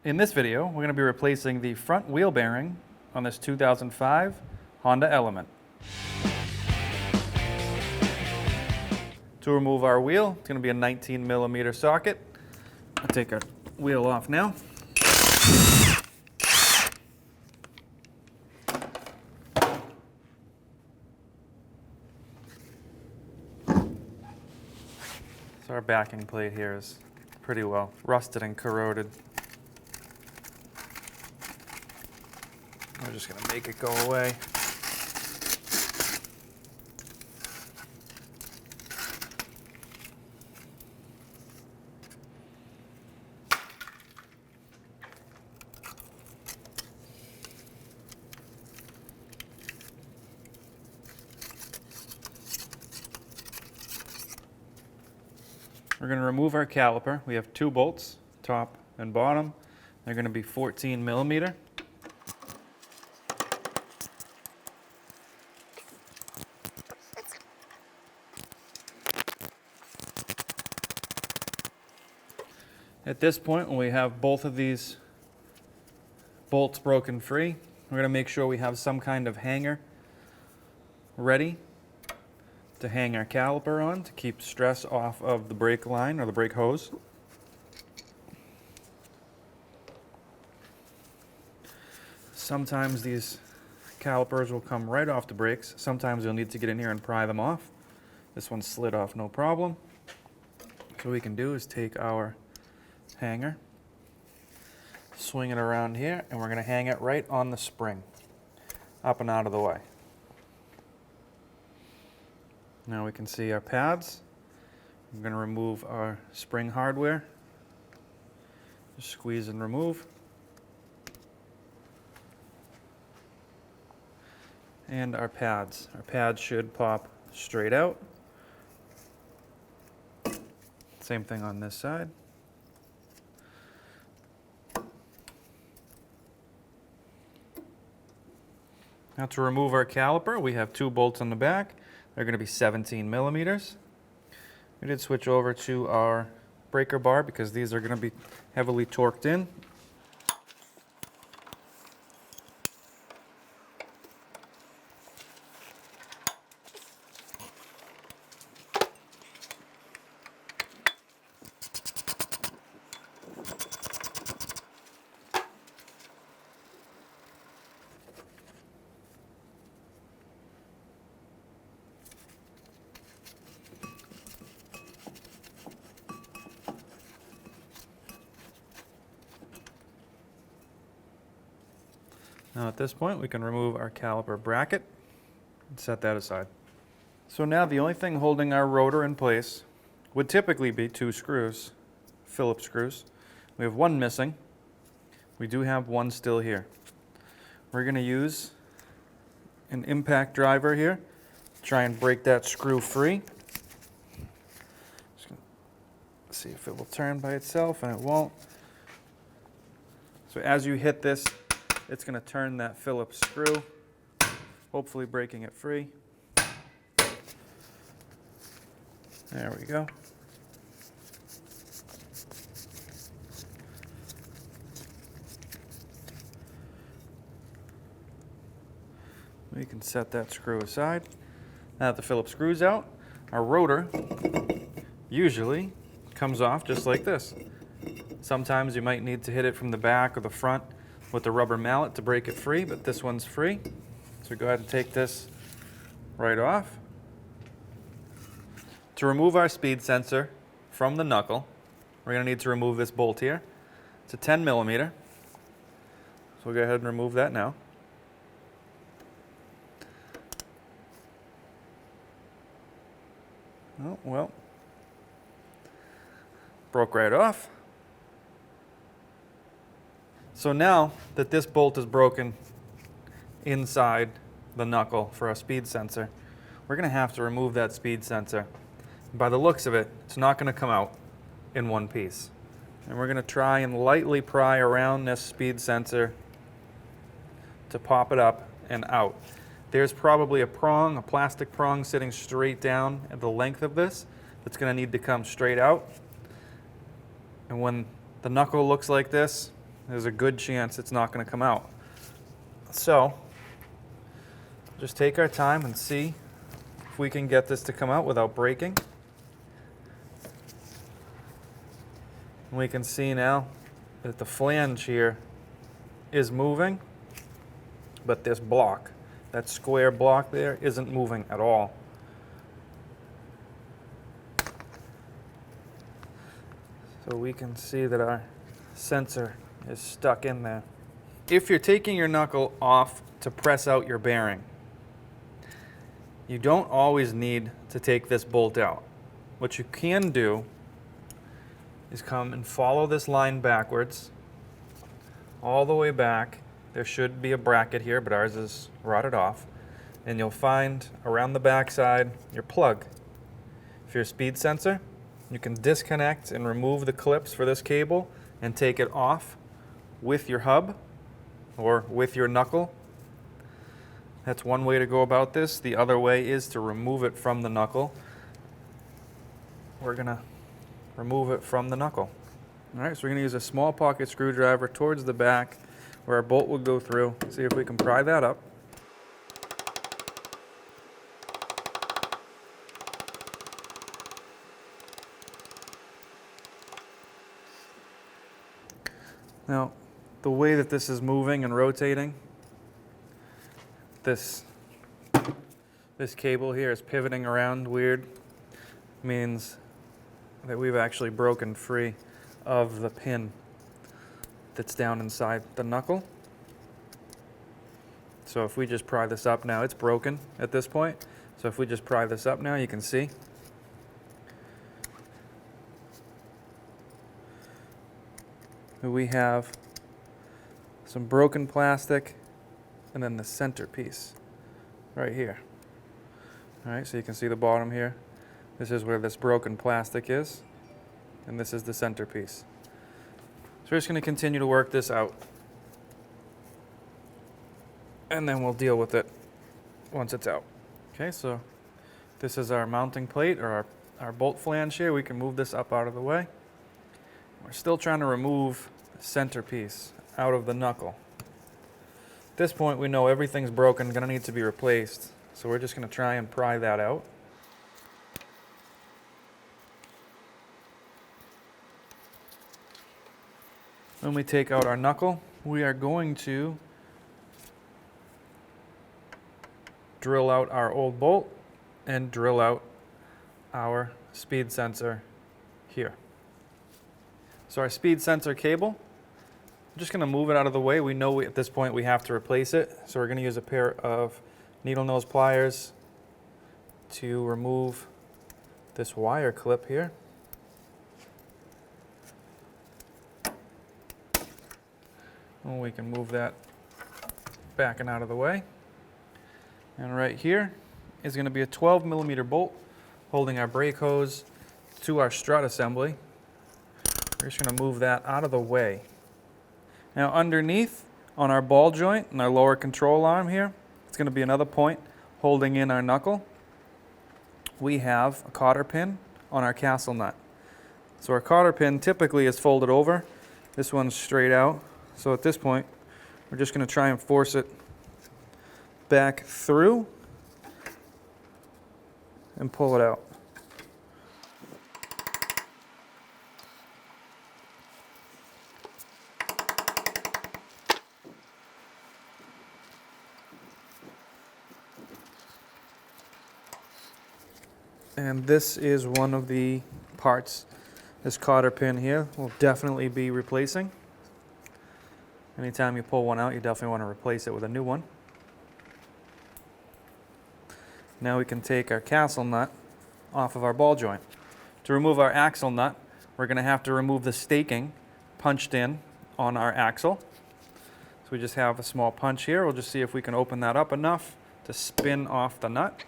In this video, we're going to be replacing the front wheel bearing on this 2005 Honda Element. To remove our wheel, it's going to be a 19mm socket. I'll take our wheel off now. So our backing plate here is pretty well rusted and corroded. We're just going to make it go away. We're going to remove our caliper. We have two bolts, top and bottom. They're going to be 14mm. At this point, when we have both of these bolts broken free, we're going to make sure we have some kind of hanger ready to hang our caliper on to keep stress off of the brake line or the brake hose. Sometimes these calipers will come right off the brakes. Sometimes you'll need to get in here and pry them off. This one slid off no problem. So what we can do is take our hanger, swing it around here, and we're going to hang it right on the spring, up and out of the way. Now we can see our pads. I'm going to remove our spring hardware. Just squeeze and remove. And our pads. Our pads should pop straight out. Same thing on this side. Now to remove our caliper, we have two bolts on the back. They're going to be 17mm. We did switch over to our breaker bar because these are going to be heavily torqued in. Now at this point we can remove our caliper bracket and set that aside. So now the only thing holding our rotor in place would typically be two screws, Phillips screws. We have one missing. We do have one still here. We're going to use an impact driver here to try and break that screw free. Just going to see if it will turn by itself, and it won't. So as you hit this, it's going to turn that Phillips screw, hopefully breaking it free. There we go. We can set that screw aside. Now that the Phillips screw's out, our rotor usually comes off just like this. Sometimes you might need to hit it from the back or the front with the rubber mallet to break it free, but this one's free. So go ahead and take this right off. To remove our speed sensor from the knuckle, we're going to need to remove this bolt here. It's a 10mm. So we'll go ahead and remove that now. Oh, well, broke right off. So now that this bolt is broken inside the knuckle for our speed sensor, we're going to have to remove that speed sensor. By the looks of it, it's not going to come out in one piece. And we're going to try and lightly pry around this speed sensor to pop it up and out. There's probably a prong, a plastic prong sitting straight down at the length of this that's going to need to come straight out. And when the knuckle looks like this, there's a good chance it's not going to come out. So just take our time and see if we can get this to come out without breaking. And we can see now that the flange here is moving, but this block, that square block there, isn't moving at all. So we can see that our sensor is stuck in there. If you're taking your knuckle off to press out your bearing, you don't always need to take this bolt out. What you can do is come and follow this line backwards, all the way back. There should be a bracket here, but ours is rotted off. And you'll find around the back side your plug. If you're a speed sensor, you can disconnect and remove the clips for this cable and take it off with your hub or with your knuckle. That's one way to go about this. The other way is to remove it from the knuckle. We're gonna remove it from the knuckle. All right, so we're gonna use a small pocket screwdriver towards the back where our bolt will go through. See if we can pry that up. Now, the way that this is moving and rotating, this cable here is pivoting around weird, means that we've actually broken free of the pin that's down inside the knuckle. So if we just pry this up now, it's broken at this point. So if we just pry this up now, you can see that we have some broken plastic and then the centerpiece right here. All right, so you can see the bottom here. This is where this broken plastic is, and this is the centerpiece. So we're just going to continue to work this out, and then we'll deal with it once it's out. Okay, so this is our mounting plate, or our bolt flange here. We can move this up out of the way. We're still trying to remove the centerpiece out of the knuckle. At this point, we know everything's broken, going to need to be replaced. So we're just going to try and pry that out. When we take out our knuckle, we are going to drill out our old bolt and drill out our speed sensor here. So our speed sensor cable, I'm just going to move it out of the way. We know at this point we have to replace it. So we're going to use a pair of needle nose pliers to remove this wire clip here. And we can move that back and out of the way. And right here is going to be a 12mm bolt holding our brake hose to our strut assembly. We're just going to move that out of the way. Now underneath on our ball joint and our lower control arm here, it's going to be another point holding in our knuckle. We have a cotter pin on our castle nut. So our cotter pin typically is folded over. This one's straight out. So at this point, we're just going to try and force it back through and pull it out. And this is one of the parts. This cotter pin here will definitely be replacing. Anytime you pull one out, you definitely want to replace it with a new one. Now we can take our castle nut off of our ball joint. To remove our axle nut, we're going to have to remove the staking punched in on our axle. So we just have a small punch here. We'll just see if we can open that up enough to spin off the nut.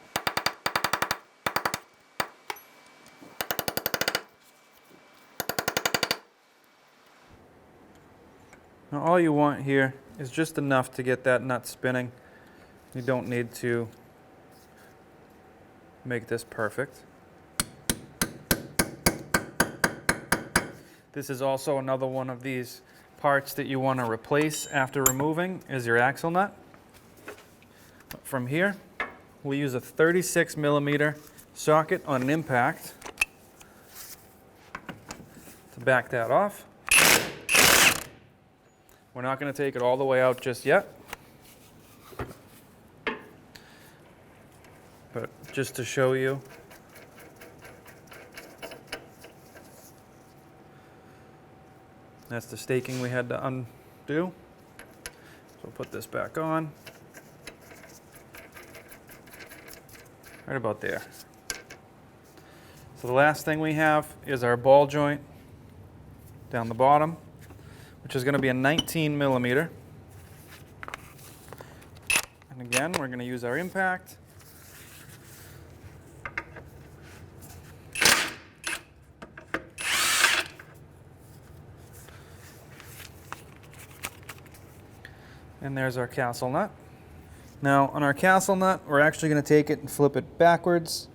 Now all you want here is just enough to get that nut spinning. You don't need to make this perfect. This is also another one of these parts that you want to replace after removing is your axle nut. From here, we'll use a 36 millimeter socket on an impact to back that off. We're not going to take it all the way out just yet, but just to show you, that's the staking we had to undo. So we'll put this back on. Right about there. So the last thing we have is our ball joint down the bottom, which is going to be a 19 millimeter. And again, we're going to use our impact. And there's our castle nut. Now on our castle nut, we're actually going to take it and flip it backwards,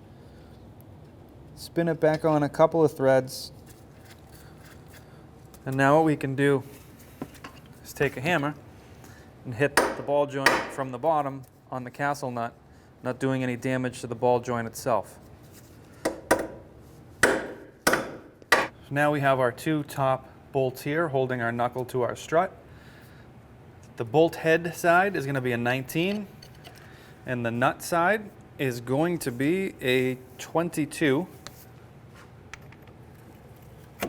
spin it back on a couple of threads, and now what we can do is take a hammer and hit the ball joint from the bottom on the castle nut, not doing any damage to the ball joint itself. So now we have our two top bolts here holding our knuckle to our strut. The bolt head side is going to be a 19, and the nut side is going to be a 22. So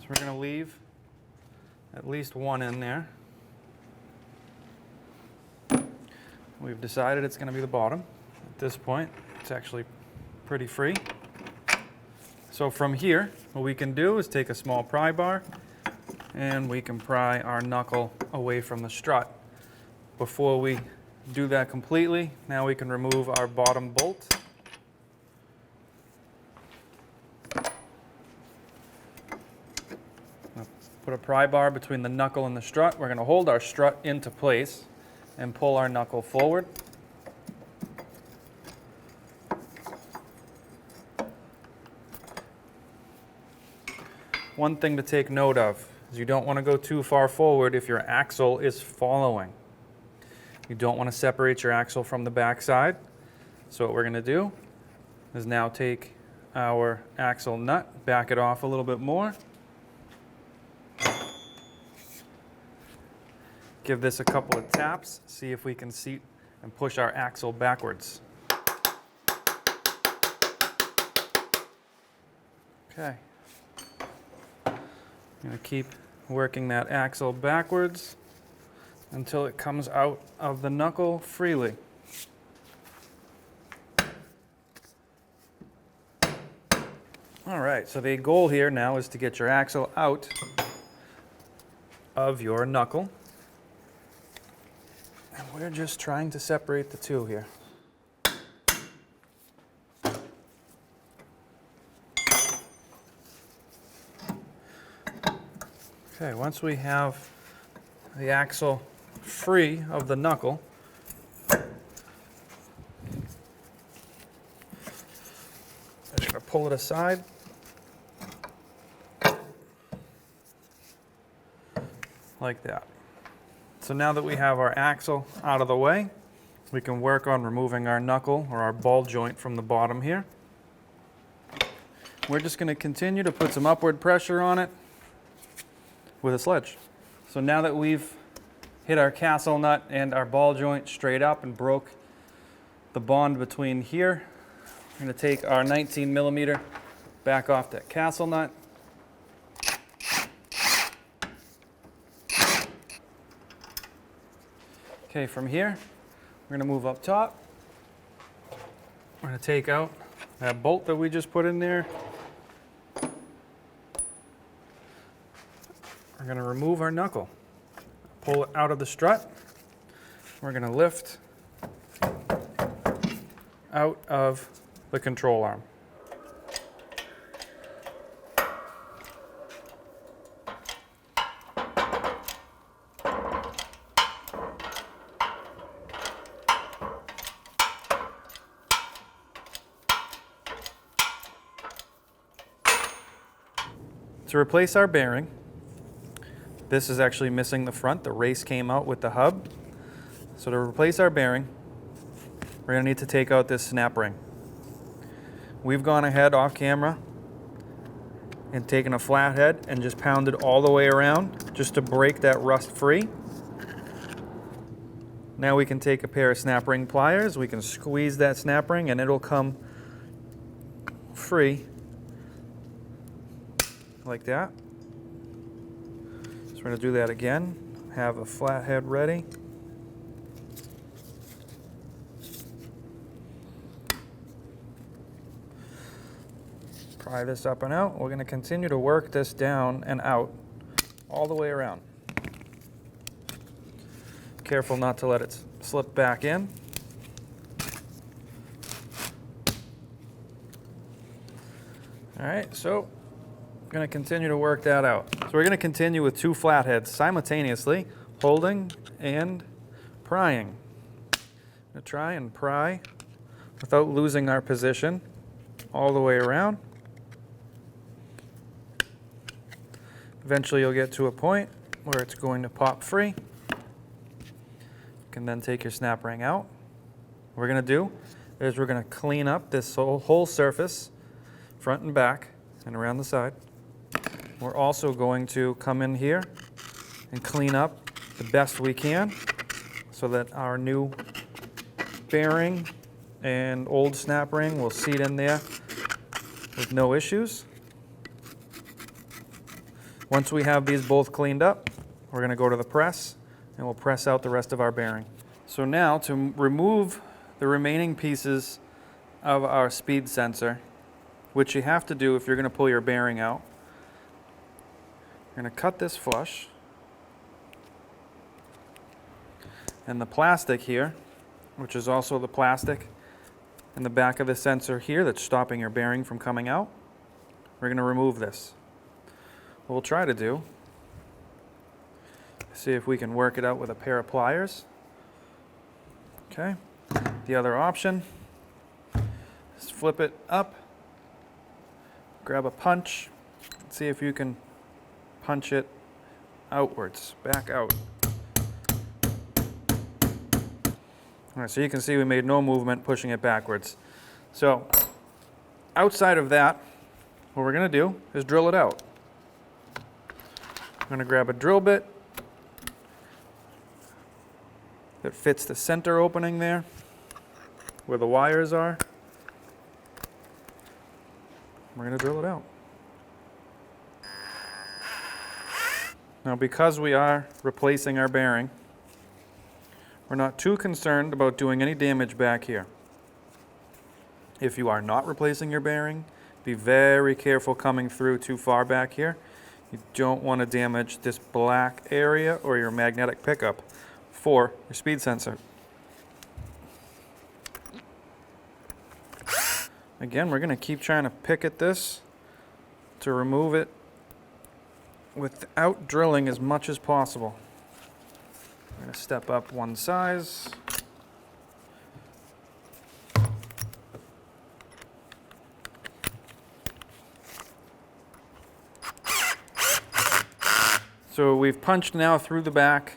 we're going to leave at least one in there. We've decided it's going to be the bottom. At this point, it's actually pretty free. So from here, what we can do is take a small pry bar and we can pry our knuckle away from the strut. Before we do that completely, now we can remove our bottom bolt. Put a pry bar between the knuckle and the strut. We're going to hold our strut into place and pull our knuckle forward. One thing to take note of is you don't want to go too far forward if your axle is following. You don't want to separate your axle from the back side. So what we're going to do is now take our axle nut, back it off a little bit more. Give this a couple of taps, see if we can seat and push our axle backwards. Okay. I'm going to keep working that axle backwards until it comes out of the knuckle freely. All right, so the goal here now is to get your axle out of your knuckle. And we're just trying to separate the two here. Okay, once we have the axle free of the knuckle, I'm just going to pull it aside. Like that. So now that we have our axle out of the way, we can work on removing our knuckle or our ball joint from the bottom here. We're just going to continue to put some upward pressure on it with a sledge. So now that we've hit our castle nut and our ball joint straight up and broke the bond between here, we're going to take our 19 millimeter back off that castle nut. Okay, from here, we're going to move up top. We're going to take out that bolt that we just put in there. We're going to remove our knuckle, pull it out of the strut. We're going to lift out of the control arm. To replace our bearing, this is actually missing the front. The race came out with the hub. So to replace our bearing, we're going to need to take out this snap ring. We've gone ahead off camera and taken a flathead and just pounded all the way around just to break that rust free. Now we can take a pair of snap ring pliers, we can squeeze that snap ring and it'll come free like that. So we're going to do that again. Have a flathead ready. Pry this up and out. We're going to continue to work this down and out all the way around. Careful not to let it slip back in. All right, so we're going to continue to work that out. So we're going to continue with 2 flatheads simultaneously, holding and prying. I'm going to try and pry without losing our position all the way around. Eventually you'll get to a point where it's going to pop free. You can then take your snap ring out. What we're going to do is we're going to clean up this whole surface, front and back, and around the side. We're also going to come in here and clean up the best we can so that our new bearing and old snap ring will seat in there with no issues. Once we have these both cleaned up, we're going to go to the press and we'll press out the rest of our bearing. So now to remove the remaining pieces of our speed sensor, which you have to do if you're going to pull your bearing out, you're going to cut this flush. And the plastic here, which is also the plastic in the back of the sensor here that's stopping your bearing from coming out, we're going to remove this. What we'll try to do, see if we can work it out with a pair of pliers. Okay. The other option is flip it up, grab a punch, see if you can punch it outwards, back out. All right, so you can see we made no movement pushing it backwards. So outside of that, what we're going to do is drill it out. I'm going to grab a drill bit that fits the center opening there where the wires are. We're going to drill it out. Now, because we are replacing our bearing, we're not too concerned about doing any damage back here. If you are not replacing your bearing, be very careful coming through too far back here. You don't want to damage this black area or your magnetic pickup for your speed sensor. Again, we're going to keep trying to pick at this to remove it without drilling as much as possible. I'm going to step up one size. So we've punched now through the back,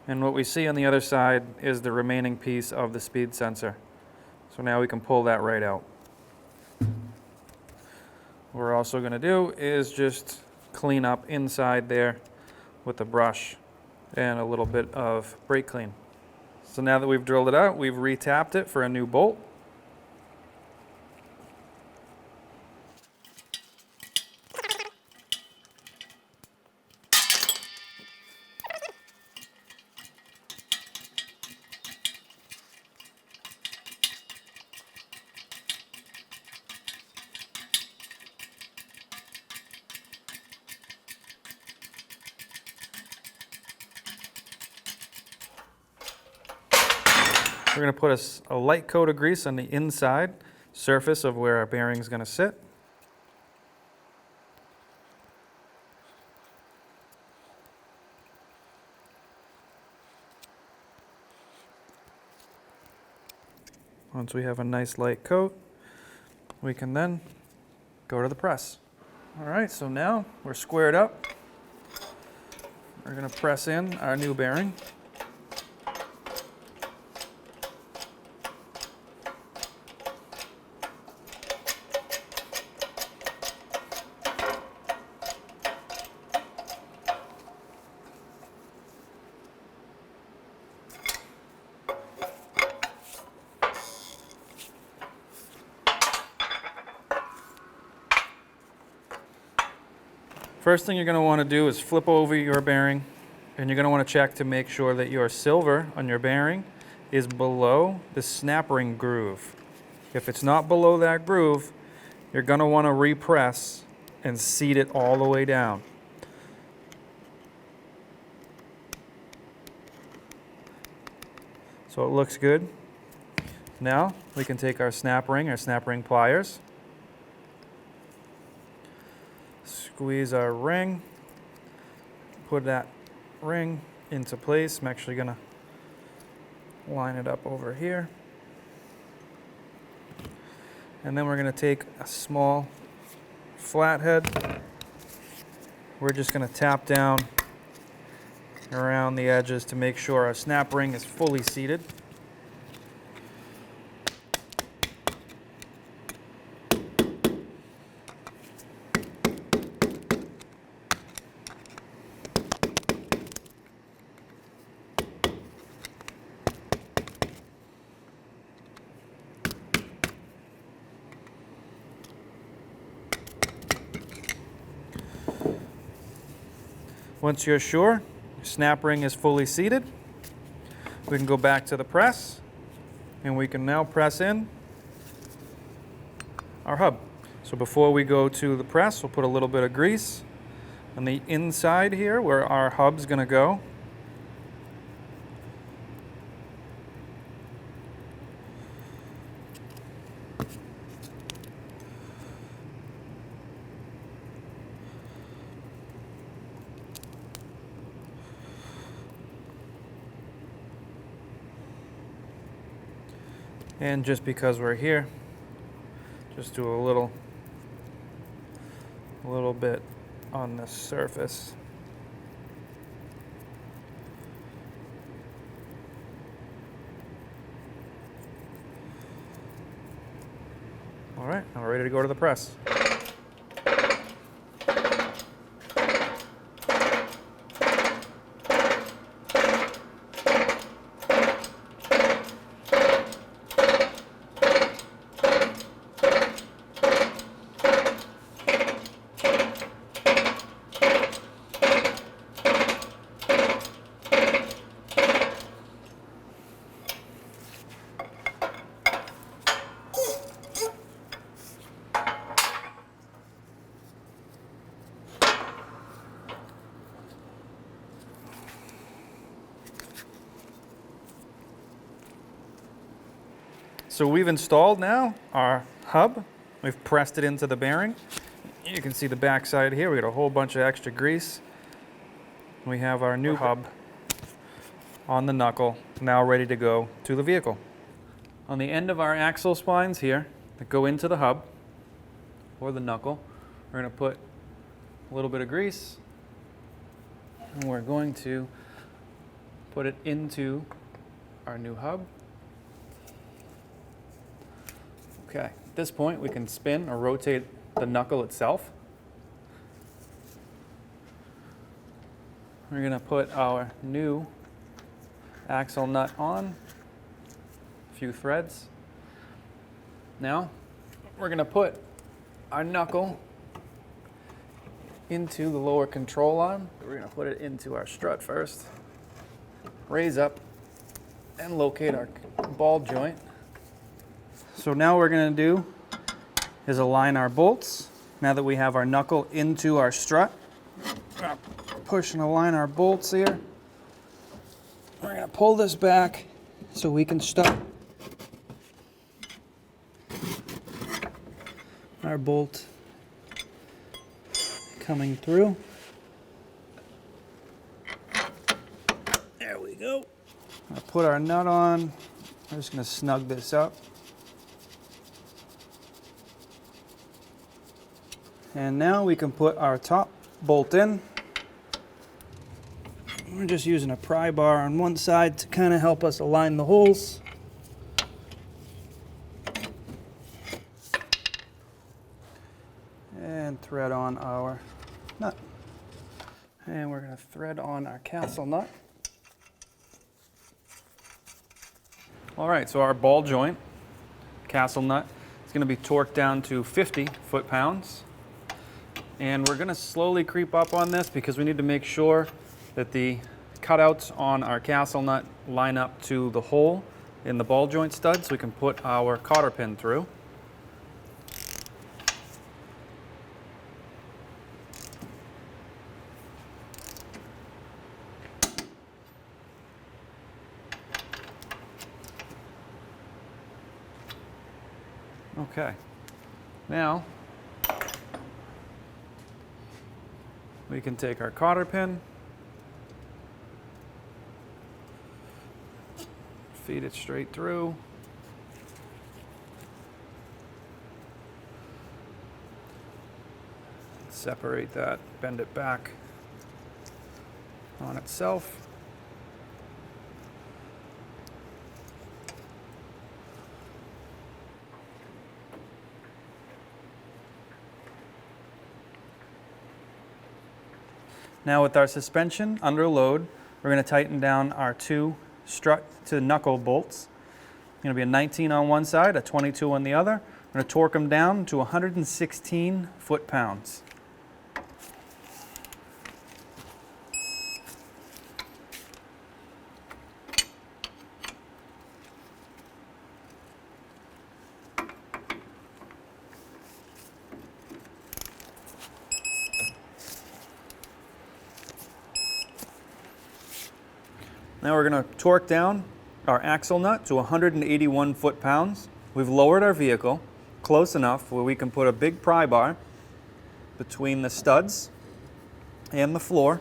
and what we see on the other side is the remaining piece of the speed sensor. So now we can pull that right out. What we're also going to do is just clean up inside there with a brush and a little bit of brake clean. So now that we've drilled it out, we've re-tapped it for a new bolt. We're going to put a light coat of grease on the inside surface of where our bearing is going to sit. Once we have a nice light coat, we can then go to the press. All right, so now we're squared up. We're going to press in our new bearing. First thing you're going to want to do is flip over your bearing, and you're going to want to check to make sure that your silver on your bearing is below the snap ring groove. If it's not below that groove, you're going to want to repress and seat it all the way down. So it looks good. Now we can take our snap ring pliers, squeeze our ring, put that ring into place. I'm actually going to line it up over here. And then we're going to take a small flathead. We're just going to tap down around the edges to make sure our snap ring is fully seated. Once you're sure your snap ring is fully seated, we can go back to the press, and we can now press in our hub. So before we go to the press, we'll put a little bit of grease on the inside here where our hub's going to go. And just because we're here, just do a little bit on the surface. All right, now we're ready to go to the press. So we've installed now our hub. We've pressed it into the bearing. You can see the back side here. We got a whole bunch of extra grease. We have our new hub on the knuckle, now ready to go to the vehicle. On the end of our axle splines here that go into the hub or the knuckle, we're going to put a little bit of grease, and we're going to put it into our new hub. Okay, at this point we can spin or rotate the knuckle itself. We're going to put our new axle nut on, a few threads. Now we're going to put our knuckle into the lower control arm. We're going to put it into our strut first, raise up and locate our ball joint. So now what we're going to do is align our bolts. Now that we have our knuckle into our strut, push and align our bolts here. We're going to pull this back so we can start our bolt coming through. There we go. I'll put our nut on. I'm just going to snug this up. And now we can put our top bolt in. We're just using a pry bar on one side to kind of help us align the holes. And thread on our nut. And we're going to thread on our castle nut. All right, so our ball joint, castle nut, is going to be torqued down to 50 foot-pounds. And we're going to slowly creep up on this because we need to make sure that the cutouts on our castle nut line up to the hole in the ball joint stud so we can put our cotter pin through. Okay, now we can take our cotter pin, feed it straight through, separate that, bend it back on itself. Now with our suspension under load, we're going to tighten down our two strut to knuckle bolts. It's going to be a 19 on one side, a 22 on the other. We're going to torque them down to 116 foot-pounds. Now we're going to torque down our axle nut to 181 foot-pounds. We've lowered our vehicle close enough where we can put a big pry bar between the studs and the floor.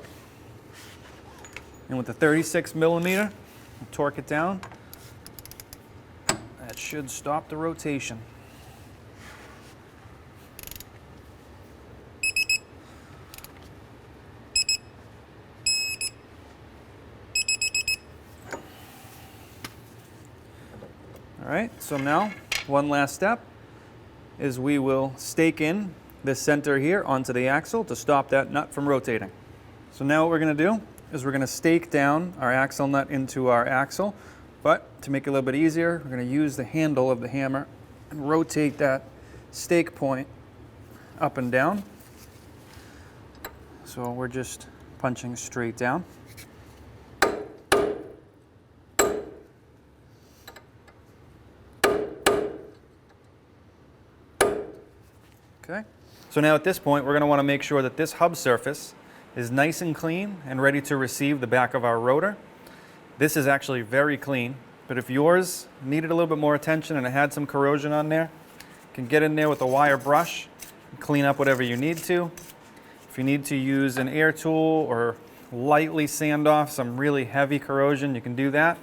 And with the 36 millimeter, we'll torque it down. That should stop the rotation. All right, so now one last step is we will stake in this center here onto the axle to stop that nut from rotating. So now what we're going to do is we're going to stake down our axle nut into our axle, but to make it a little bit easier, we're going to use the handle of the hammer and rotate that stake point up and down. So we're just punching straight down. Okay. So now at this point, we're going to want to make sure that this hub surface is nice and clean and ready to receive the back of our rotor. This is actually very clean, but if yours needed a little bit more attention and it had some corrosion on there, you can get in there with a wire brush and clean up whatever you need to. If you need to use an air tool or lightly sand off some really heavy corrosion, you can do that.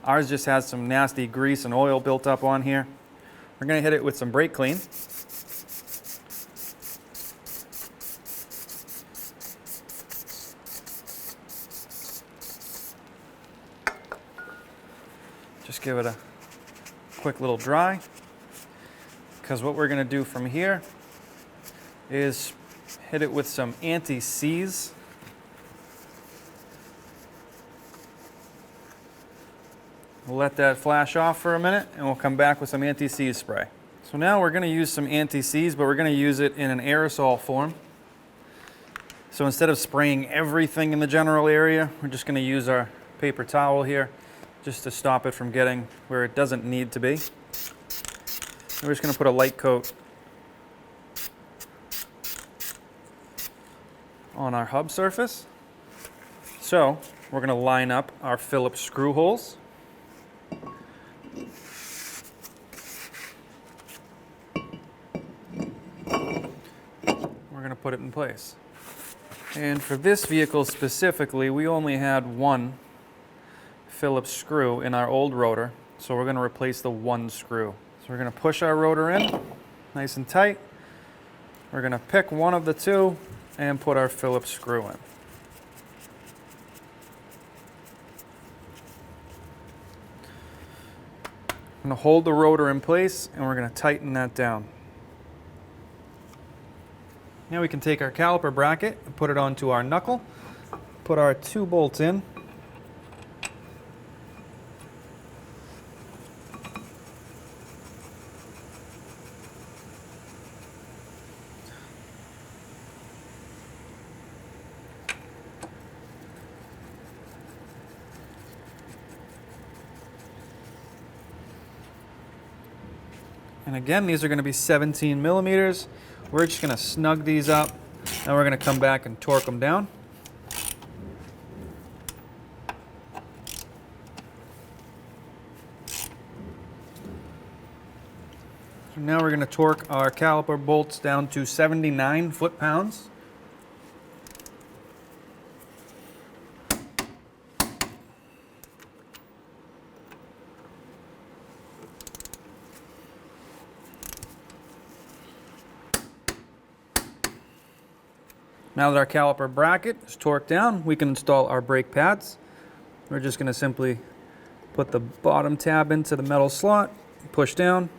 Ours just has some nasty grease and oil built up on here. We're going to hit it with some brake clean. Just give it a quick little dry, because what we're going to do from here is hit it with some anti-seize. We'll let that flash off for a minute and we'll come back with some anti-seize spray. So now we're going to use some anti-seize, but we're going to use it in an aerosol form. So instead of spraying everything in the general area, we're just going to use our paper towel here just to stop it from getting where it doesn't need to be. We're just going to put a light coat on our hub surface. So we're going to line up our Phillips screw holes. We're going to put it in place. And for this vehicle specifically, we only had one Phillips screw in our old rotor, so we're going to replace the one screw. So we're going to push our rotor in nice and tight, We're going to pick one of the two and put our Phillips screw in. I'm going to hold the rotor in place and we're going to tighten that down. Now we can take our caliper bracket and put it onto our knuckle, put our 2 bolts in. And again, these are going to be 17 millimeters. We're just going to snug these up, and we're going to come back and torque them down. So now we're going to torque our caliper bolts down to 79 foot-pounds. Now that our caliper bracket is torqued down, we can install our brake pads. We're just going to simply put the bottom tab into the metal slot, push down,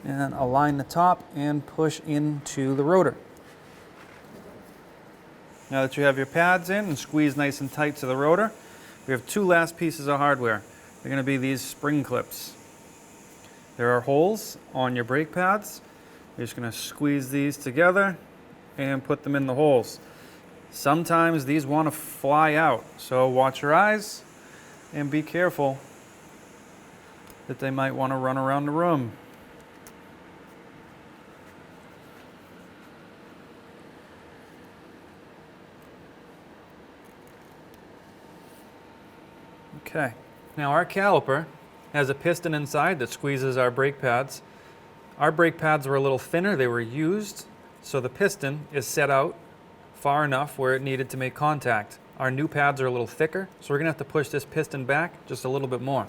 and align the top and push into the rotor. Now that you have your pads in and squeeze nice and tight to the rotor, we have 2 last pieces of hardware. They're going to be these spring clips. There are holes on your brake pads. You're just going to squeeze these together and put them in the holes. Sometimes these want to fly out, so watch your eyes and be careful that they might want to run around the room. Okay, now our caliper has a piston inside that squeezes our brake pads. Our brake pads were a little thinner, they were used, so the piston is set out far enough where it needed to make contact. Our new pads are a little thicker, so we're going to have to push this piston back just a little bit more.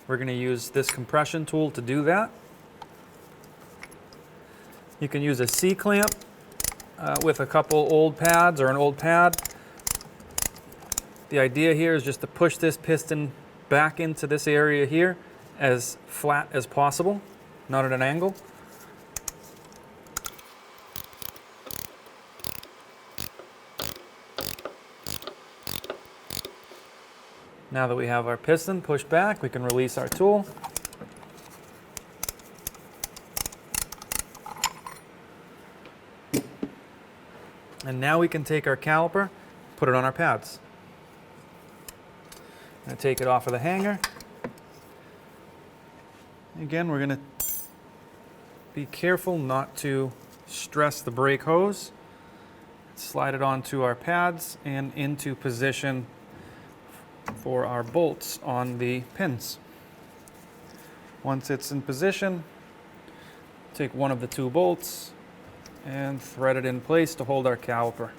We're going to use this compression tool to do that. You can use a C-clamp with a couple old pads or an old pad. The idea here is just to push this piston back into this area here as flat as possible, not at an angle. Now that we have our piston pushed back, we can release our tool. And now we can take our caliper, put it on our pads. I'm going to take it off of the hanger. Again, we're going to be careful not to stress the brake hose. Slide it onto our pads and into position for our bolts on the pins. Once it's in position, take one of the 2 bolts and thread it in place to hold our caliper.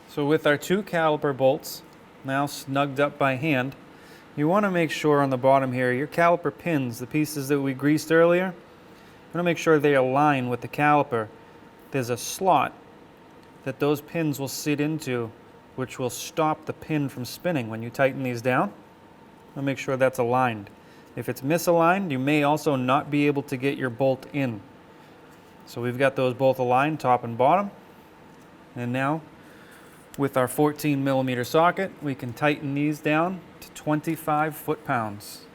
So with our 2 caliper bolts now snugged up by hand, you want to make sure on the bottom here, your caliper pins, the pieces that we greased earlier, you want to make sure they align with the caliper. There's a slot that those pins will sit into, which will stop the pin from spinning when you tighten these down. I'll make sure that's aligned. If it's misaligned, you may also not be able to get your bolt in. So we've got those both aligned, top and bottom. And now, with our 14 millimeter socket, we can tighten these down to 25 foot-pounds.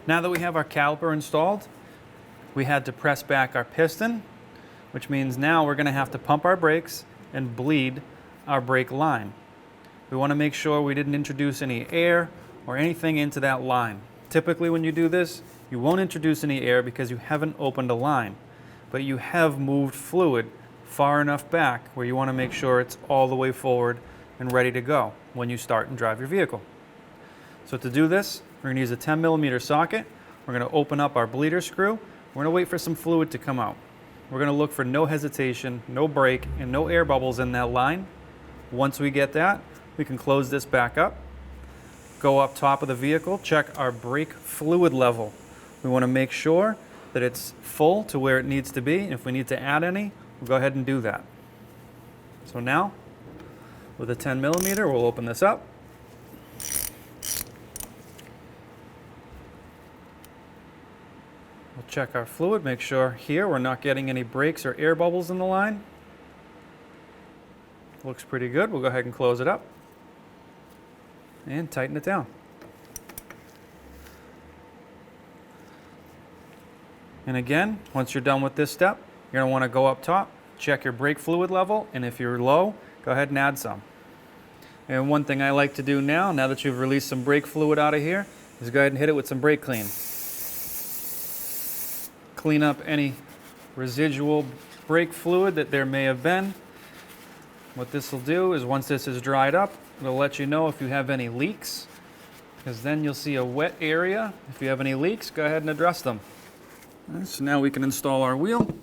Now that we have our caliper installed, we had to press back our piston, which means now we're going to have to pump our brakes and bleed our brake line. We want to make sure we didn't introduce any air or anything into that line. Typically when you do this, you won't introduce any air because you haven't opened a line, but you have moved fluid far enough back where you want to make sure it's all the way forward and ready to go when you start and drive your vehicle. So to do this, we're going to use a 10 millimeter socket. We're going to open up our bleeder screw. We're going to wait for some fluid to come out. we're going to look for no hesitation, no break, and no air bubbles in that line. Once we get that, we can close this back up, go up top of the vehicle, check our brake fluid level. We want to make sure that it's full to where it needs to be. If we need to add any, we'll go ahead and do that. So now, with a 10 millimeter, we'll open this up. We'll check our fluid, make sure here we're not getting any breaks or air bubbles in the line. Looks pretty good. We'll go ahead and close it up and tighten it down. And again, once you're done with this step, you're going to want to go up top, check your brake fluid level, and if you're low, go ahead and add some. And one thing I like to do now that you've released some brake fluid out of here, is go ahead and hit it with some brake clean. Clean up any residual brake fluid that there may have been. What this will do is once this is dried up, it'll let you know if you have any leaks, because then you'll see a wet area. If you have any leaks, go ahead and address them. So now we can install our wheel.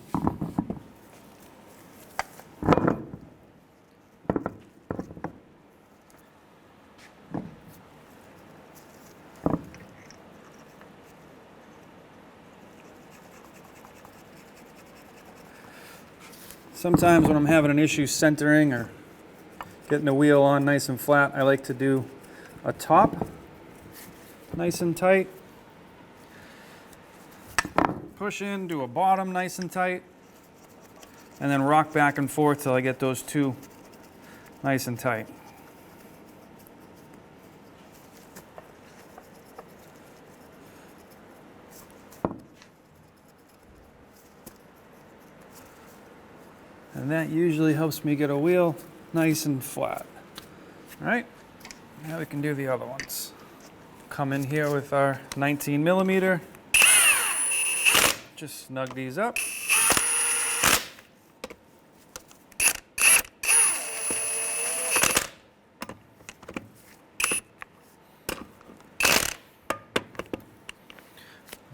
Sometimes when I'm having an issue centering or getting the wheel on nice and flat, I like to do a top nice and tight. Push in, do a bottom nice and tight, and then rock back and forth till I get those two nice and tight. And that usually helps me get a wheel nice and flat. All right, now we can do the other ones. Come in here with our 19 millimeter. Just snug these up.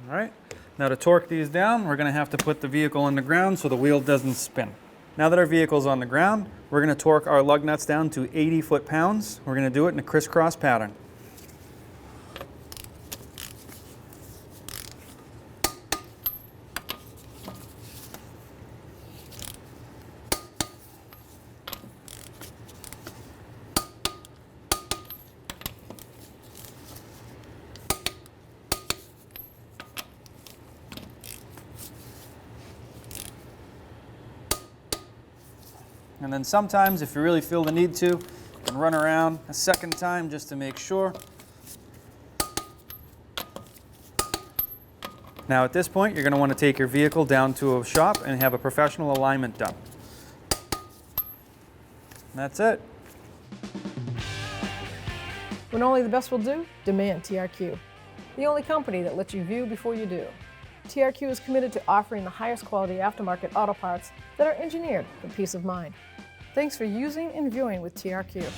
All right, now to torque these down, we're going to have to put the vehicle on the ground so the wheel doesn't spin. Now that our vehicle's on the ground, we're going to torque our lug nuts down to 80 foot-pounds. We're going to do it in a crisscross pattern. And then sometimes, if you really feel the need to, you can run around a second time just to make sure. Now at this point, you're going to want to take your vehicle down to a shop and have a professional alignment done. And that's it. When only the best will do, demand TRQ. The only company that lets you view before you do. TRQ is committed to offering the highest quality aftermarket auto parts that are engineered for peace of mind. Thanks for using and viewing with TRQ.